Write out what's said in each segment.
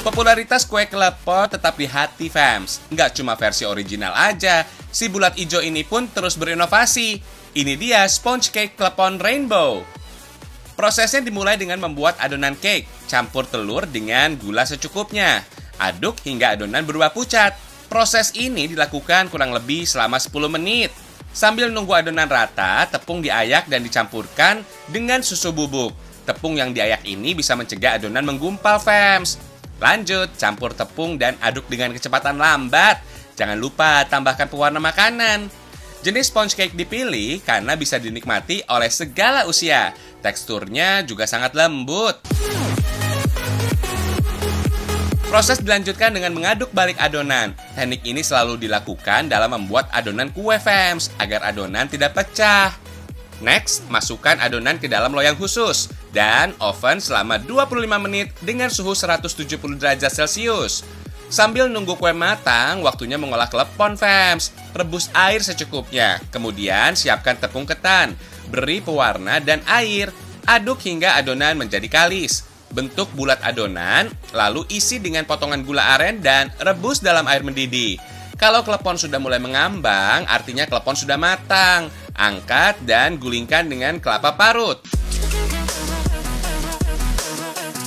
Popularitas kue klepon tetap di hati fans. Nggak cuma versi original aja, si bulat ijo ini pun terus berinovasi. Ini dia sponge cake klepon rainbow. Prosesnya dimulai dengan membuat adonan cake, campur telur dengan gula secukupnya. Aduk hingga adonan berubah pucat. Proses ini dilakukan kurang lebih selama 10 menit. Sambil nunggu adonan rata, tepung diayak dan dicampurkan dengan susu bubuk. Tepung yang diayak ini bisa mencegah adonan menggumpal fans. Lanjut, campur tepung dan aduk dengan kecepatan lambat. Jangan lupa tambahkan pewarna makanan. Jenis sponge cake dipilih karena bisa dinikmati oleh segala usia. Teksturnya juga sangat lembut. Proses dilanjutkan dengan mengaduk balik adonan. Teknik ini selalu dilakukan dalam membuat adonan kue fans agar adonan tidak pecah. Next, masukkan adonan ke dalam loyang khusus dan oven selama 25 menit dengan suhu 170 derajat Celcius. Sambil nunggu kue matang, waktunya mengolah klepon fans. Rebus air secukupnya, kemudian siapkan tepung ketan, beri pewarna dan air. Aduk hingga adonan menjadi kalis. Bentuk bulat adonan, lalu isi dengan potongan gula aren dan rebus dalam air mendidih. Kalau klepon sudah mulai mengambang, artinya klepon sudah matang. Angkat dan gulingkan dengan kelapa parut.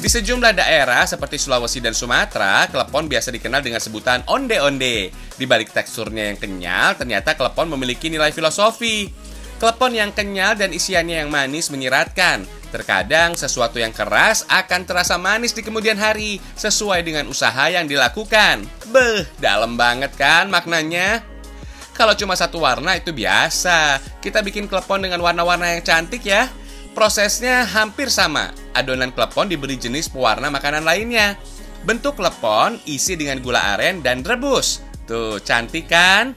Di sejumlah daerah seperti Sulawesi dan Sumatera, klepon biasa dikenal dengan sebutan onde-onde. Di balik teksturnya yang kenyal, ternyata klepon memiliki nilai filosofi. Klepon yang kenyal dan isiannya yang manis menyeratkan. Terkadang sesuatu yang keras akan terasa manis di kemudian hari, sesuai dengan usaha yang dilakukan. Beuh, dalam banget kan maknanya? Kalau cuma satu warna itu biasa. Kita bikin klepon dengan warna-warna yang cantik ya. Prosesnya hampir sama. Adonan klepon diberi jenis pewarna makanan lainnya. Bentuk klepon isi dengan gula aren dan rebus. Tuh, cantik kan?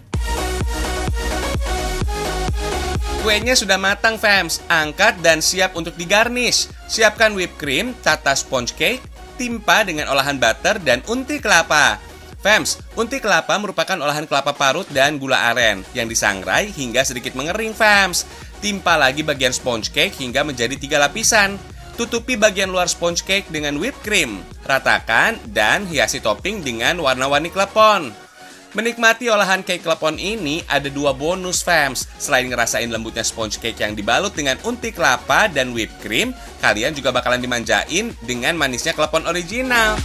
Kuenya sudah matang fams. Angkat dan siap untuk digarnish. Siapkan whipped cream, tata sponge cake, timpa dengan olahan butter dan unti kelapa. Fams, unti kelapa merupakan olahan kelapa parut dan gula aren yang disangrai hingga sedikit mengering fams. Timpa lagi bagian sponge cake hingga menjadi 3 lapisan. Tutupi bagian luar sponge cake dengan whipped cream. Ratakan dan hiasi topping dengan warna-warni klepon. Menikmati olahan cake klepon ini ada 2 bonus fams. Selain ngerasain lembutnya sponge cake yang dibalut dengan unti kelapa dan whipped cream, kalian juga bakalan dimanjain dengan manisnya klepon original.